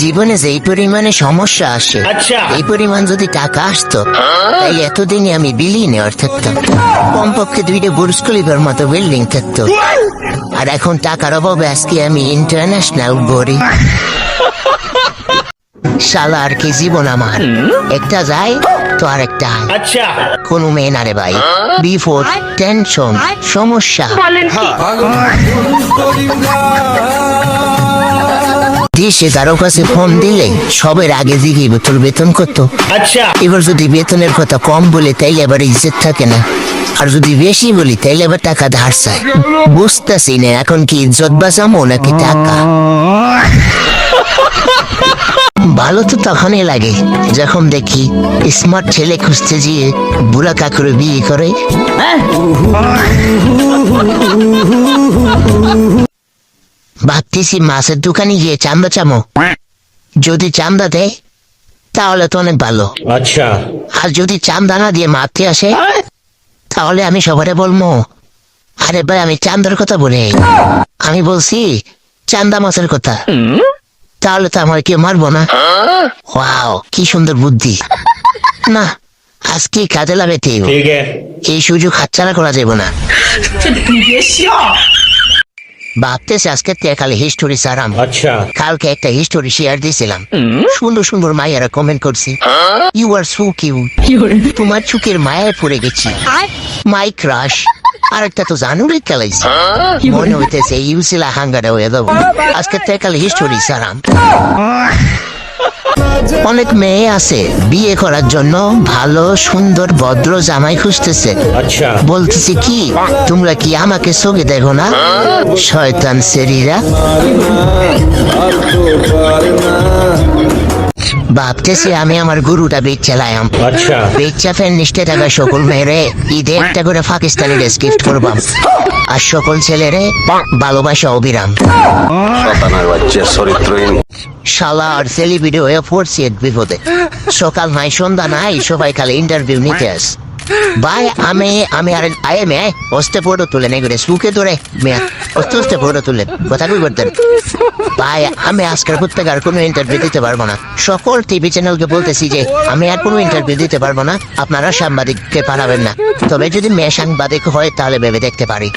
জীবনে যেই পরিমাণে সমস্যা আসে, এই পরিমাণ যদি টাকা আসতো, তাই এতদিনে আমি বিলিয়নিয়ার থাকতাম। কমপক্ষে 2টা বুর্জ খলিফার মতো বিল্ডিং থাকতো। আর এখন টাকার অভাবে আজকে আমি ইন্টারন্যাশনাল গড়ি। শালা আর কি জীবন আমার, একটা যায় তো আরেকটা কোনো মেয়ে না রে ভাই। বিফোর টেনশন, সমস্যা। দেশে কারো কাছে ফোন দিলে সবের আগে জিজ্ঞেস তোর বেতন কত। এবার যদি বেতনের কথা কম বলে তাইলে এবার ইজ্জত থাকে না, আর যদি বেশি বলি তাইলে এবার টাকা ধার চায়। বুঝতেছি না এখন কি ইজ্জত বাঁচামো নাকি টাকা। ভালো তো তখনই লাগে যখন দেখি স্মার্ট ছেলে খুঁজতে গিয়ে বুড়া কাকুরে বিয়ে করে। ভাবতেছি মাছের দোকানে গিয়ে চান্দা চামো, যদি চান্দা দেয় তাহলে তো অনেক ভালো। আচ্ছা, আর যদি চান্দা না দিয়ে মারতে আসে তাহলে আমি সবারে বলবো, আরে ভাই আমি চান্দার কথা বলে, আমি বলছি চান্দা মাছের কথা। তাহলে তো আমার কেউ মারবো না। ওয়াও, কি সুন্দর বুদ্ধি। না, আজকে কাজে লাগাইতে হইব। এই সুযোগ হাতছাড়া করা যাবে না। ভাবতেছি আজকে খালি হিস্টোরি সারাম। আচ্ছা, কালকে একটা হিস্টোরি শেয়ার দিয়েছিলাম, সুন্দর সুন্দর মায়েরা কমেন্ট করছি, ইউ আর সো কিউট, তোমার চুকের মায়ায় পড়ে গেছি, মাই ক্রাশ। আর একটা তো জানুরে খেলাইছি, মনে হইতেছে ইউসিলা হাঙ্গারে হয়ে যাবো। আজকে খালি হিস্টোরি সারাম। অনেক মেয়ে আছে বিয়ে করার জন্য ভালো সুন্দর ভদ্র জামাই খুঁজতেছে। আচ্ছা, বলতেছি কি তোমরা কি আমাকে চোখে দেখো না শয়তান সেরিরা। ভাবতেছি আমি আমার গুরুটা বেচালাম। আচ্ছা, বেচা ফের নিষ্ঠে টাকা সকল মেয়েরে ঈদে একটা করে পাকিস্তানি ড্রেস গিফট করবাম, আর সকল ছেলেরে ভালোবাসা অবিরাম। শালা আর সেলিব্রিটি হয়ে পড়ছি এক বিপদে। সকাল নাই সন্ধ্যা নাই, সবাই খালি ইন্টারভিউ নিতে আস। ভাই আমি আর আয়ে মেয়ে অস্তে পড়ো তুলে নেই করে সুখে ধরে মেয়ে অস্তে পড়ো তুলে কথা কই করতেন। ভাই আমি আজকের প্রত্যেক আর কোনো ইন্টারভিউ দিতে পারবো না। সকল টিভি চ্যানেলকে বলতেছি যে আমি আর কোনো ইন্টারভিউ দিতে পারবো না, আপনারা সাংবাদিককে পাঠাবেন না। তবে যদি মেয়ে সাংবাদিক হয় তাহলে ভেবে দেখতে পারি।